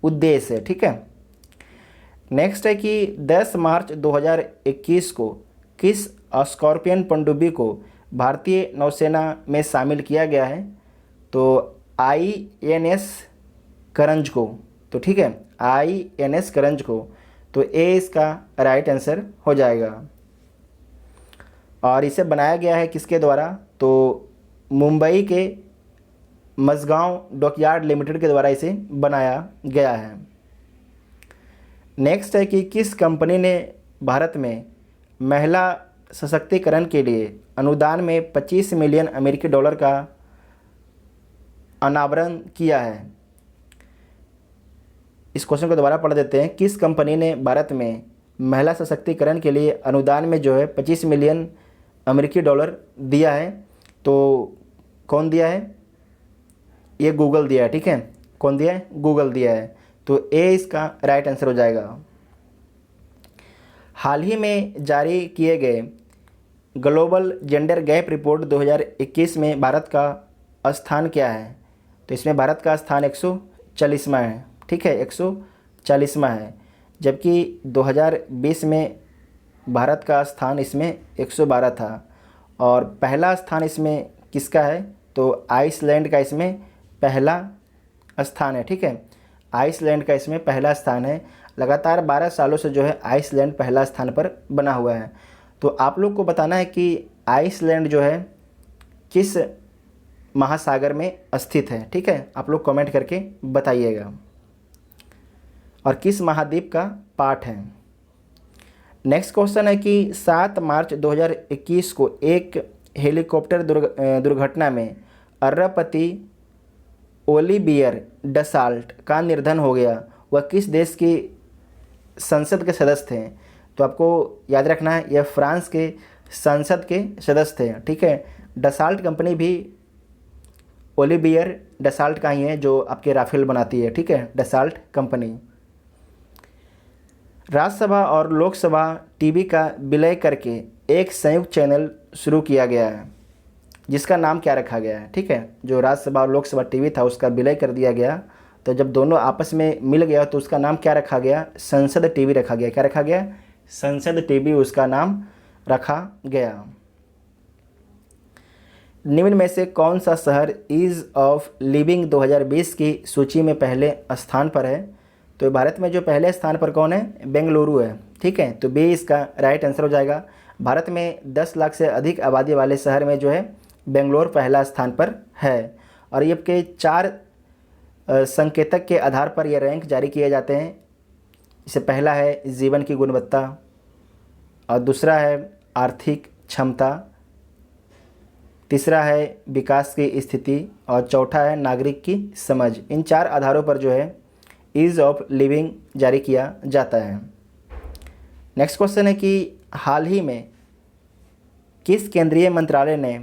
उद्देश्य है। ठीक है। नेक्स्ट है कि 10 मार्च 2021 को किस स्कॉर्पियन पनडुब्बी को भारतीय नौसेना में शामिल किया गया है? तो INS करंज को। तो ठीक है, INS करंज को। तो ए इसका राइट आंसर हो जाएगा। और इसे बनाया गया है किसके द्वारा? तो मुंबई के मझगांव डॉकयार्ड लिमिटेड के द्वारा इसे बनाया गया है। नेक्स्ट है कि किस कंपनी ने भारत में महिला सशक्तिकरण के लिए अनुदान में 25 मिलियन अमेरिकी डॉलर का अनावरण किया है? इस क्वेश्चन को दोबारा पढ़ देते हैं। किस कंपनी ने भारत में महिला सशक्तिकरण के लिए अनुदान में जो है 25 मिलियन अमेरिकी डॉलर दिया है? तो कौन दिया है? ये गूगल दिया है। ठीक है, कौन दिया है? गूगल दिया है। तो ए इसका राइट आंसर हो जाएगा। हाल ही में जारी किए गए ग्लोबल जेंडर गैप रिपोर्ट 2021 में भारत का स्थान क्या है? तो इसमें भारत का स्थान 140वां है। ठीक है, 140वां है। जबकि 2020 में भारत का स्थान इसमें 112 था। और पहला स्थान इसमें किसका है? तो आइसलैंड का इसमें पहला स्थान है। ठीक है, आइसलैंड का इसमें पहला स्थान है। लगातार 12 सालों से जो है आइसलैंड पहला स्थान पर बना हुआ है। तो आप लोग को बताना है कि आइसलैंड जो है किस महासागर में स्थित है। ठीक है, आप लोग कमेंट करके बताइएगा। और किस महाद्वीप का पार्ट है। नेक्स्ट क्वेश्चन है कि 7 मार्च 2021 को एक हेलीकॉप्टर दुर्घटना में अरबपति ओलिवियर डसाल्ट का निधन हो गया। वह किस देश की संसद के सदस्य थे? तो आपको याद रखना है, यह फ्रांस के संसद के सदस्य थे। ठीक है, डसाल्ट कंपनी भी ओलिवियर डसाल्ट का ही है जो आपके राफेल बनाती है। ठीक है, डसाल्ट कंपनी। राज्यसभा और लोकसभा टीवी का विलय करके एक संयुक्त चैनल शुरू किया गया है, जिसका नाम क्या रखा गया है? ठीक है, जो राज्यसभा और लोकसभा टीवी था उसका विलय कर दिया गया। तो जब दोनों आपस में मिल गया तो उसका नाम क्या रखा गया? संसद टीवी रखा गया। क्या रखा गया? संसद टीवी उसका नाम रखा गया। निम्न में से कौन सा शहर ईज ऑफ लिविंग 2020 की सूची में पहले स्थान पर है? तो भारत में जो पहले स्थान पर कौन है? बेंगलुरु है। ठीक है, तो बी इसका राइट आंसर हो जाएगा। भारत में 10 लाख से अधिक आबादी वाले शहर में जो है बेंगलोर पहला स्थान पर है। और ये आपके 4 संकेतक के आधार पर ये रैंक जारी किए जाते हैं। इससे पहला है जीवन की गुणवत्ता, और दूसरा है आर्थिक क्षमता, तीसरा है विकास की स्थिति, और चौथा है नागरिक की समझ। इन 4 आधारों पर जो है ईज ऑफ लिविंग जारी किया जाता है। नेक्स्ट क्वेश्चन है कि हाल ही में किस केंद्रीय मंत्रालय ने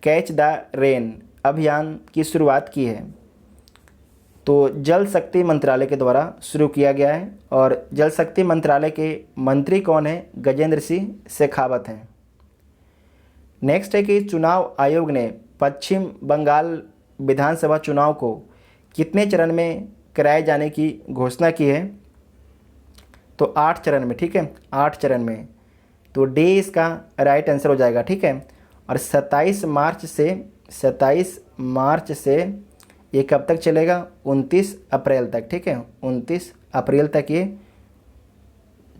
कैच द रेन अभियान की शुरुआत की है? तो जल शक्ति मंत्रालय के द्वारा शुरू किया गया है। और जल शक्ति मंत्रालय के मंत्री कौन है? गजेंद्र सिंह शेखावत हैं। नेक्स्ट है कि चुनाव आयोग ने पश्चिम बंगाल विधानसभा चुनाव को कितने चरण में कराए जाने की घोषणा की है? तो 8 चरण में, ठीक है, 8 चरण में। तो डी इसका राइट आंसर हो जाएगा, ठीक है। और 27 मार्च से ये कब तक चलेगा? 29 अप्रैल तक, ठीक है, 29 अप्रैल तक ये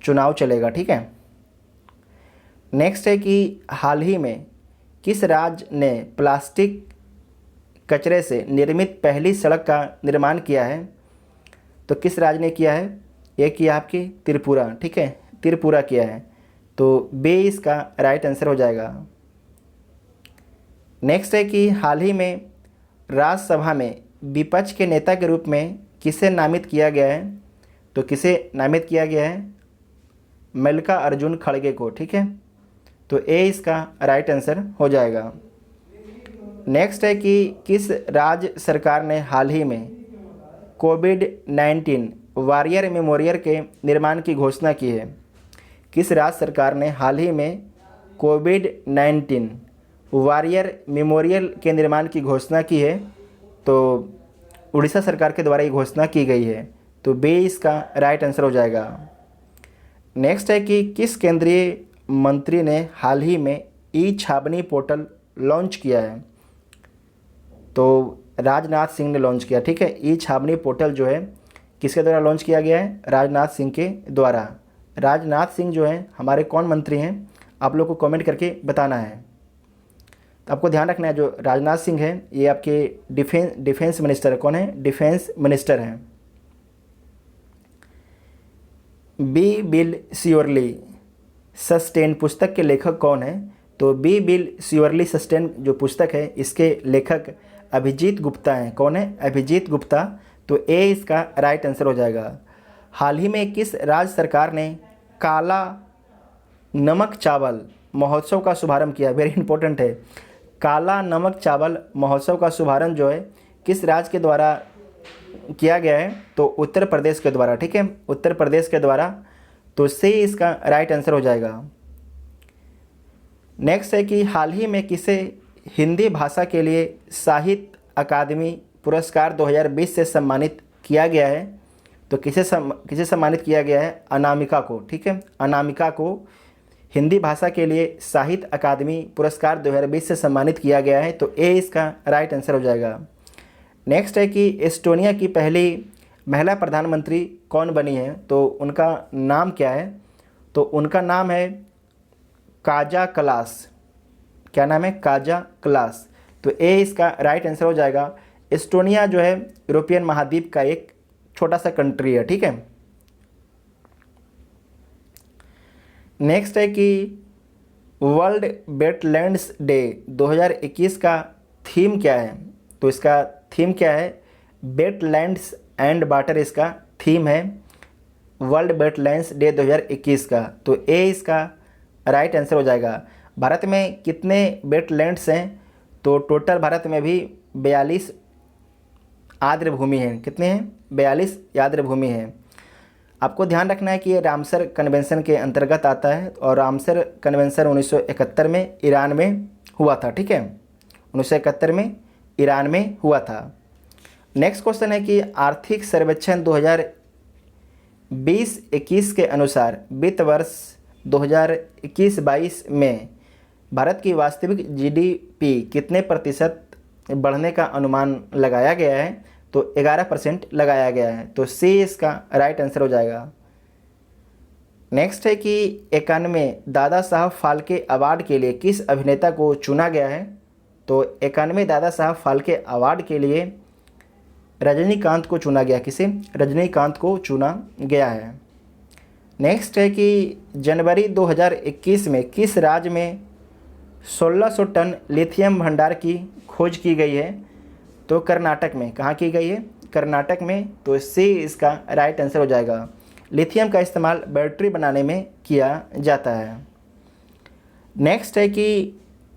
चुनाव चलेगा, ठीक है। नेक्स्ट है कि हाल ही में किस राज्य ने प्लास्टिक कचरे से निर्मित पहली सड़क का निर्माण किया है? तो किस राज्य ने किया है? ये किया आपकी त्रिपुरा, ठीक है, त्रिपुरा किया है। तो बे इसका राइट आंसर हो जाएगा। नेक्स्ट है कि हाल ही में राज्यसभा में विपक्ष के नेता के रूप में किसे नामित किया गया है? तो किसे नामित किया गया है? मल्लिकार्जुन खड़गे को, ठीक है। तो ए इसका राइट आंसर हो जाएगा। नेक्स्ट है कि किस राज्य सरकार ने हाल ही में कोविड-19 वॉरियर मेमोरियल के निर्माण की घोषणा की है? किस राज्य सरकार ने हाल ही में कोविड-19 वॉरियर मेमोरियल के निर्माण की घोषणा की है? तो उड़ीसा सरकार के द्वारा ये घोषणा की गई है। तो बे इसका राइट आंसर हो जाएगा। नेक्स्ट है कि किस केंद्रीय मंत्री ने हाल ही में ई छावनी पोर्टल लॉन्च किया है? तो राजनाथ सिंह ने लॉन्च किया, ठीक है। ई छावनी पोर्टल जो है किसके द्वारा लॉन्च किया गया है? राजनाथ सिंह के द्वारा। राजनाथ सिंह जो है हमारे कौन मंत्री हैं? आप लोग को कमेंट करके बताना है। तो आपको ध्यान रखना है, जो राजनाथ सिंह है ये आपके डिफेंस मिनिस्टर कौन है? डिफेंस मिनिस्टर हैं। बी विल श्योरली सस्टेन पुस्तक के लेखक कौन है? तो बी विल श्योरली सस्टेन जो पुस्तक है इसके लेखक अभिजीत गुप्ता हैं। कौन है? अभिजीत गुप्ता। तो ए इसका राइट आंसर हो जाएगा। हाल ही में किस राज्य सरकार ने काला नमक चावल महोत्सव का शुभारंभ किया? वेरी इंपॉर्टेंट है। काला नमक चावल महोत्सव का शुभारंभ जो है किस राज्य के द्वारा किया गया है? तो उत्तर प्रदेश के द्वारा, ठीक है, उत्तर प्रदेश के द्वारा। तो सी इसका राइट आंसर हो जाएगा। नेक्स्ट है कि हाल ही में किसे हिंदी भाषा के लिए साहित्य अकादमी पुरस्कार 2020 से सम्मानित किया गया है? तो किसे सम्मानित किया गया है? अनामिका को, ठीक है, अनामिका को हिंदी भाषा के लिए साहित्य अकादमी पुरस्कार 2020 से सम्मानित किया गया है। तो ए इसका राइट आंसर हो जाएगा। नेक्स्ट है कि एस्टोनिया की पहली महिला प्रधानमंत्री कौन बनी है? तो उनका नाम क्या है? तो उनका नाम है काजा कलास। क्या नाम है? Kaja Kallas. तो ए इसका राइट आंसर हो जाएगा। एस्टोनिया जो है यूरोपियन महाद्वीप का एक छोटा सा कंट्री है, ठीक है। नेक्स्ट है कि वर्ल्ड वेटलैंड्स डे 2021 का थीम क्या है? तो इसका थीम क्या है? वेटलैंड्स एंड वाटर इसका थीम है, वर्ल्ड वेटलैंड्स डे 2021 का। तो ए इसका राइट आंसर हो जाएगा। भारत में कितने वेटलैंड्स हैं? तो टोटल भारत में भी 42 आर्द्र भूमि हैं। कितने हैं? 42 आर्द्र भूमि हैं। आपको ध्यान रखना है कि ये रामसर कन्वेंशन के अंतर्गत आता है और रामसर कन्वेंशन 1971 में ईरान में हुआ था, ठीक है, 1971 में ईरान में हुआ था। नेक्स्ट क्वेश्चन है कि आर्थिक सर्वेक्षण 2020-21 के अनुसार वित्त वर्ष 2021-22 में भारत की वास्तविक जीडीपी कितने प्रतिशत बढ़ने का अनुमान लगाया गया है? तो 11% लगाया गया है। तो सी इसका राइट आंसर हो जाएगा। नेक्स्ट है कि 91 दादा साहब फाल्के अवार्ड के लिए किस अभिनेता को चुना गया है? तो 91 दादा साहब फाल्के अवार्ड के लिए रजनीकांत को चुना गया। किसे? रजनीकांत को चुना गया है। नेक्स्ट है कि जनवरी 2021 में किस राज्य में 1600 टन लिथियम भंडार की खोज की गई है? तो कर्नाटक में। कहाँ की गई है? कर्नाटक में। तो सी इसका राइट आंसर हो जाएगा। लिथियम का इस्तेमाल बैटरी बनाने में किया जाता है। नेक्स्ट है कि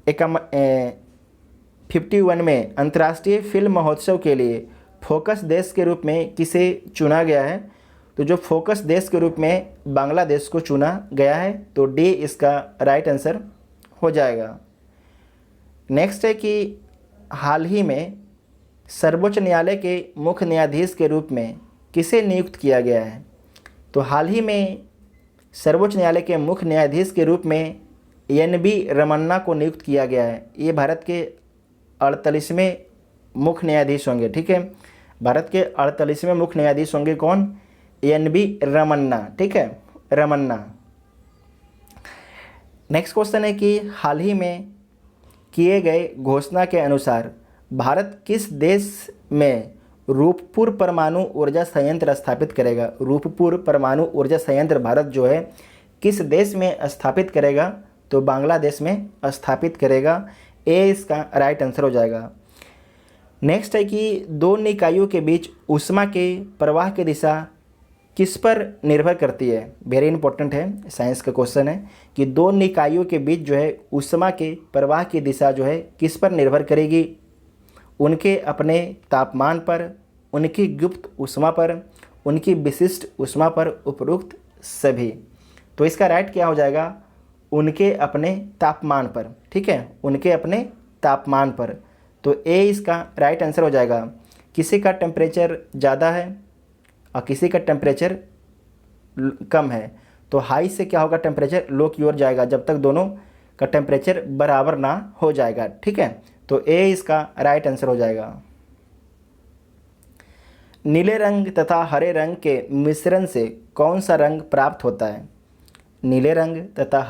51 में अंतर्राष्ट्रीय फिल्म महोत्सव के लिए फोकस देश के रूप में किसे चुना गया है? तो जो फोकस देश के रूप में बांग्लादेश को चुना गया है। तो डी इसका राइट आंसर हो जाएगा। नेक्स्ट है कि हाल ही में सर्वोच्च न्यायालय के मुख्य न्यायाधीश के रूप में किसे नियुक्त किया गया है? तो हाल ही में सर्वोच्च न्यायालय के मुख्य न्यायाधीश के रूप में NB रमन्ना को नियुक्त किया गया है। ये भारत के 48वें मुख्य न्यायाधीश होंगे, ठीक है। भारत के 48वें मुख्य न्यायाधीश होंगे कौन? NB रमन्ना, ठीक है, रमन्ना। नेक्स्ट क्वेश्चन है कि हाल ही में किए गए घोषणा के अनुसार भारत किस देश में रूपपुर परमाणु ऊर्जा संयंत्र स्थापित करेगा? रूपपुर परमाणु ऊर्जा संयंत्र भारत जो है किस देश में स्थापित करेगा? तो बांग्लादेश में स्थापित करेगा। ए इसका राइट आंसर हो जाएगा। नेक्स्ट है कि दो निकायों के बीच ऊष्मा के प्रवाह की दिशा किस पर निर्भर करती है? वेरी इंपॉर्टेंट है, साइंस का क्वेश्चन है कि दो निकायों के बीच जो है ऊष्मा के प्रवाह की दिशा जो है किस पर निर्भर करेगी? उनके अपने तापमान पर, उनकी गुप्त ऊष्मा पर, उनकी विशिष्ट ऊष्मा पर, उपरोक्त सभी। तो इसका राइट क्या हो जाएगा? उनके अपने तापमान पर, ठीक है, उनके अपने तापमान पर। तो ए इसका राइट आंसर हो जाएगा। किसी का टेम्परेचर ज़्यादा है और किसी का टेम्परेचर कम है, तो हाई से क्या होगा? टेम्परेचर लो की ओर जाएगा जब तक दोनों का टेम्परेचर बराबर ना हो जाएगा, ठीक है। तो ए इसका राइट आंसर हो जाएगा। नीले रंग तथा हरे रंग के मिश्रण से कौन सा रंग प्राप्त होता है? नीले रंग तथा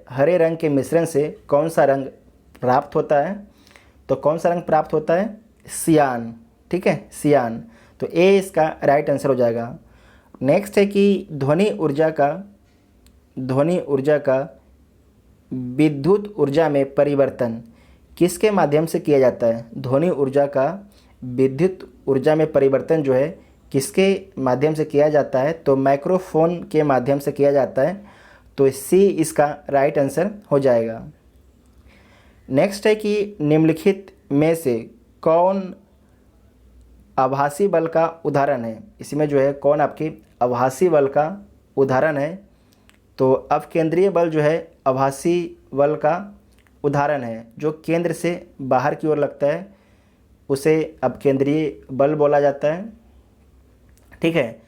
हरे रंग के मिश्रण से कौन सा रंग प्राप्त होता है? तो कौन सा रंग प्राप्त होता है? सियान, ठीक है, सियान। तो ए इसका राइट आंसर हो जाएगा। नेक्स्ट है कि ध्वनि ऊर्जा का विद्युत ऊर्जा में परिवर्तन किसके माध्यम से किया जाता है? ध्वनि ऊर्जा का विद्युत ऊर्जा में परिवर्तन जो है किसके माध्यम से किया जाता है? तो माइक्रोफोन के माध्यम से किया जाता है। तो सी इसका राइट आंसर हो जाएगा। नेक्स्ट है कि निम्नलिखित में से कौन आभासी बल का उदाहरण है? इसमें जो है कौन आपके आभासी बल का उदाहरण है? तो अपकेंद्रीय बल जो है आभासी बल का उदाहरण है। जो केंद्र से बाहर की ओर लगता है उसे अपकेंद्रीय बल बोला जाता है, ठीक है।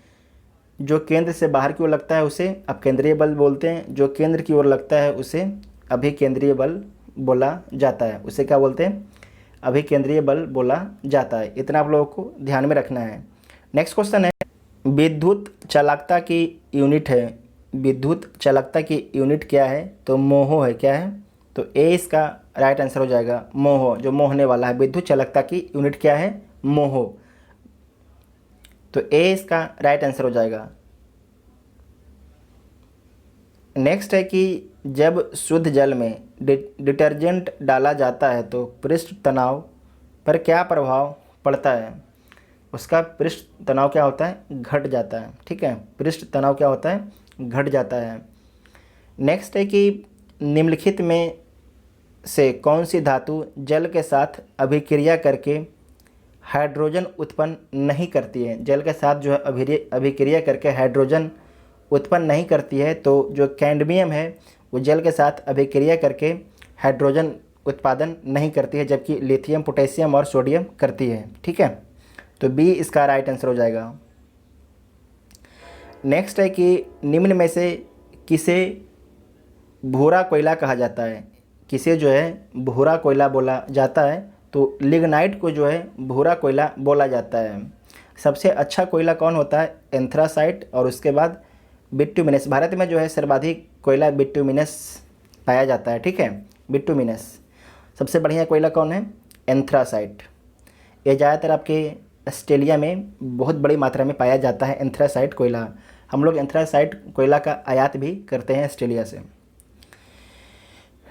जो केंद्र से बाहर की ओर लगता है उसे अपकेंद्रीय बल बोलते हैं। जो केंद्र की ओर लगता है उसे अभिकेंद्रीय बल बोला जाता है। उसे क्या बोलते हैं? अभिकेंद्रीय बल बोला जाता है। इतना आप लोगों को ध्यान में रखना है। नेक्स्ट क्वेश्चन है, विद्युत चालकता की यूनिट है। विद्युत चालकता की यूनिट क्या है? तो मोहो है। क्या है? तो ए इसका राइट आंसर हो जाएगा। मोहो, जो मोहने वाला है। विद्युत चालकता की यूनिट क्या है? मोहो। तो ए इसका राइट आंसर हो जाएगा। नेक्स्ट है कि जब शुद्ध जल में डिटर्जेंट डाला जाता है तो पृष्ठ तनाव पर क्या प्रभाव पड़ता है? उसका पृष्ठ तनाव क्या होता है? घट जाता है, ठीक है। पृष्ठ तनाव क्या होता है? घट जाता है। नेक्स्ट है कि निम्नलिखित में से कौन सी धातु जल के साथ अभिक्रिया करके हाइड्रोजन उत्पन्न नहीं करती है? जल के साथ जो है अभिक्रिया करके हाइड्रोजन उत्पन्न नहीं करती है। तो जो कैडमियम है वो जल के साथ अभिक्रिया करके हाइड्रोजन उत्पादन नहीं करती है, जबकि लिथियम, पोटेशियम और सोडियम करती है, ठीक है। तो बी इसका राइट आंसर हो जाएगा। नेक्स्ट है कि निम्न में से किसे भूरा कोयला कहा जाता है? किसे जो है भूरा कोयला बोला जाता है? तो लिग्नाइट को जो है भूरा कोयला बोला जाता है। सबसे अच्छा कोयला कौन होता है? एंथ्रासाइट और उसके बाद बिट्यूमिनस। भारत में जो है सर्वाधिक कोयला बिट्यूमिनस पाया जाता है, ठीक है, बिट्यूमिनस। सबसे बढ़िया कोयला कौन है? एंथ्रासाइट। ये ज़्यादातर आपके ऑस्ट्रेलिया में बहुत बड़ी मात्रा में पाया जाता है एंथ्रासाइट कोयला। हम लोग एंथ्रासाइट कोयला का आयात भी करते हैं ऑस्ट्रेलिया से।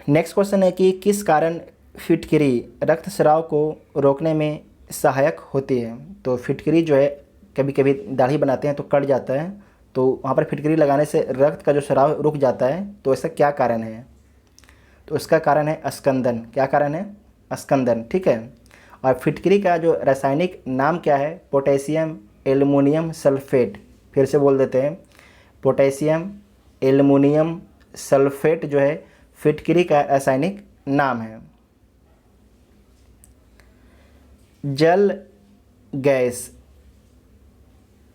नेक्स्ट क्वेश्चन है कि किस कारण फिटकरी रक्तस्राव को रोकने में सहायक होती है? तो फिटकरी जो है कभी कभी दाढ़ी बनाते हैं तो कट जाता है, तो वहाँ पर फिटकरी लगाने से रक्त का जो स्राव रुक जाता है। तो ऐसा क्या कारण है? तो इसका कारण है स्कंदन। क्या कारण है? स्कंदन, ठीक है। और फिटकरी का जो रासायनिक नाम क्या है? Potassium aluminium sulphate. फिर से बोल देते हैं, पोटेशियम एल्युमिनियम सल्फेट जो है फिटकरी का रासायनिक नाम है। जल गैस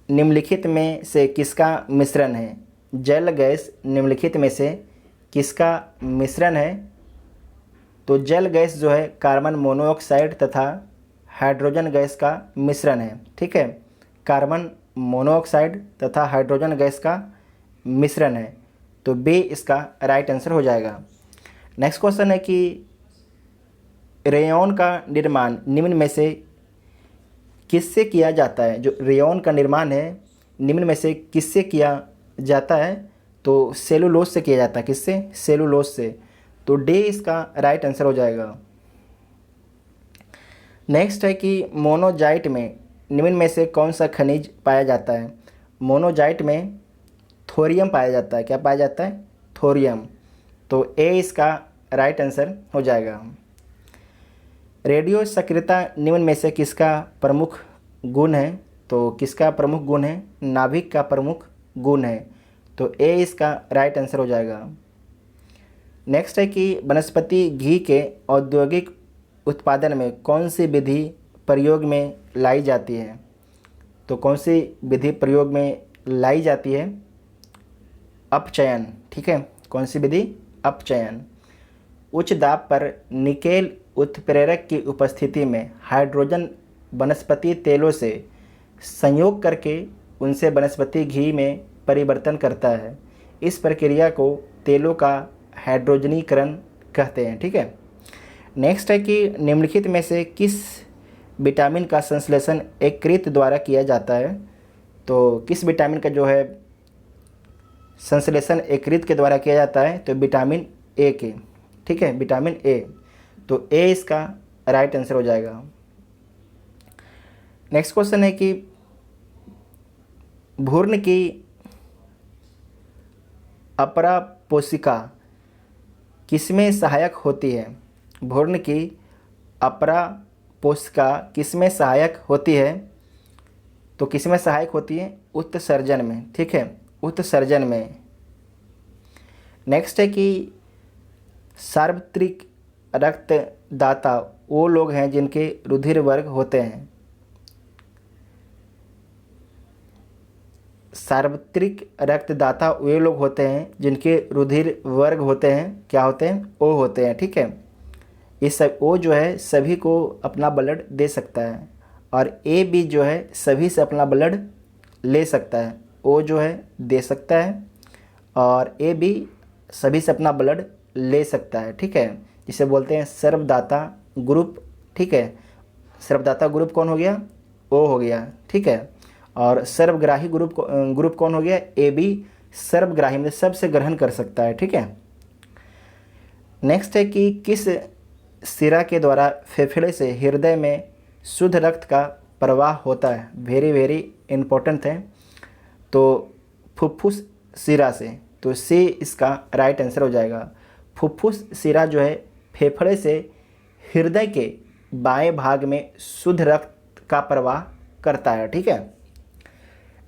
निम्नलिखित में से किसका मिश्रण है? जल गैस निम्नलिखित में से किसका मिश्रण है? तो जल गैस जो है कार्बन मोनोऑक्साइड तथा हाइड्रोजन गैस का मिश्रण है। ठीक है, कार्बन मोनोऑक्साइड तथा हाइड्रोजन गैस का मिश्रण है। तो बी इसका राइट आंसर हो जाएगा। नेक्स्ट क्वेश्चन है कि रेयॉन का निर्माण निम्न में से किससे किया जाता है? जो रेयॉन का निर्माण है निम्न में से किससे किया जाता है? तो सेलुलोज से किया जाता है। किससे? सेलुलोज से। तो डी इसका राइट आंसर हो जाएगा। नेक्स्ट है कि मोनोजाइट में निम्न में से कौन सा खनिज पाया जाता है? मोनोजाइट में थोरियम पाया जाता है। क्या पाया जाता है? थोरियम। तो ए इसका राइट आंसर हो जाएगा। रेडियो सक्रियता निम्न में से किसका प्रमुख गुण है? तो किसका प्रमुख गुण है? नाभिक का प्रमुख गुण है। तो ए इसका राइट आंसर हो जाएगा। नेक्स्ट है कि वनस्पति घी के औद्योगिक उत्पादन में कौन सी विधि प्रयोग में लाई जाती है? तो कौन सी विधि प्रयोग में लाई जाती है? अपचयन। ठीक है, कौन सी विधि? अपचयन। उच्च दाब पर निकेल उत्प्रेरक की उपस्थिति में हाइड्रोजन वनस्पति तेलों से संयोग करके उनसे वनस्पति घी में परिवर्तन करता है। इस प्रक्रिया को तेलों का हाइड्रोजनीकरण कहते हैं। ठीक है। नेक्स्ट है कि निम्नलिखित में से किस विटामिन का संश्लेषण यकृत द्वारा किया जाता है? तो किस विटामिन का जो है संश्लेषण यकृत के द्वारा किया जाता है? तो विटामिन ए के। ठीक है, विटामिन ए। तो ए इसका राइट आंसर हो जाएगा। नेक्स्ट क्वेश्चन है कि भ्रूण की अपरा पोषिका किसमें सहायक होती है? भ्रूण की अपरा पोषिका किसमें सहायक होती है? तो किसमें सहायक होती है? उत्सर्जन में। ठीक है, उत्सर्जन में। नेक्स्ट है कि सार्वत्रिक रक्तदाता वो लोग हैं जिनके रुधिर वर्ग होते हैं। सार्वत्रिक रक्तदाता वे लोग होते हैं जिनके रुधिर वर्ग होते हैं। क्या होते हैं? ओ होते हैं। ठीक है, इस सब ओ जो है सभी को अपना ब्लड दे सकता है और ए बी जो है सभी से अपना ब्लड ले सकता है। ओ जो है दे सकता है और ए बी सभी से अपना ब्लड ले सकता है। ठीक है, जिसे बोलते हैं सर्वदाता ग्रुप। ठीक है, सर्वदाता ग्रुप कौन हो गया? ओ हो गया। ठीक है, और सर्वग्राही ग्रुप कौन हो गया? A B. सर्वग्राही में सबसे ग्रहण कर सकता है। ठीक है। नेक्स्ट है कि किस सिरा के द्वारा फेफड़े से हृदय में शुद्ध रक्त का प्रवाह होता है? वेरी वेरी इंपॉर्टेंट है। तो फुफ्फुस सिरा से। तो सी इसका राइट आंसर हो जाएगा। फुफ्फुस सिरा जो है फेफड़े से हृदय के बाएं भाग में शुद्ध रक्त का प्रवाह करता है। ठीक है।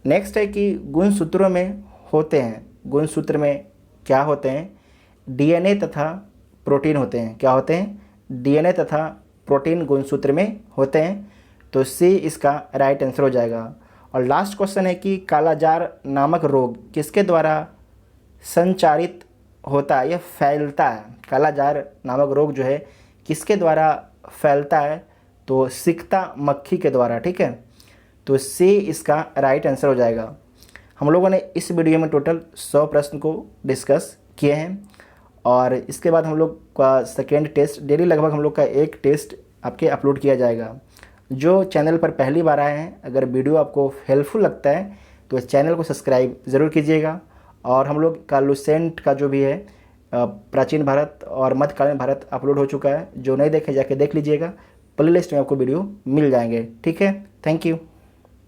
नेक्स्ट है कि गुणसूत्रों में होते हैं। गुणसूत्र में क्या होते हैं? डीएनए तथा प्रोटीन होते हैं। क्या होते हैं? डीएनए तथा प्रोटीन गुणसूत्र में होते हैं। तो सी इसका राइट आंसर हो जाएगा। और लास्ट क्वेश्चन है कि कालाजार नामक रोग किसके द्वारा संचारित होता है या फैलता है? कालाजार नामक रोग जो है किसके द्वारा फैलता है? तो सिकता मक्खी के द्वारा। ठीक है, तो सी इसका राइट आंसर हो जाएगा। हम लोगों ने इस वीडियो में टोटल 100 प्रश्न को डिस्कस किए हैं और इसके बाद हम लोग का सेकेंड टेस्ट डेली लगभग हम लोग का एक टेस्ट आपके अपलोड किया जाएगा। जो चैनल पर पहली बार आए हैं, अगर वीडियो आपको हेल्पफुल लगता है तो इस चैनल को सब्सक्राइब ज़रूर कीजिएगा। और हम लोग का लुसेंट का जो भी है प्राचीन भारत और मध्यकालीन भारत अपलोड हो चुका है। जो नहीं देखे जाके देख लीजिएगा, प्लेलिस्ट में आपको वीडियो मिल जाएंगे। ठीक है, थैंक यू।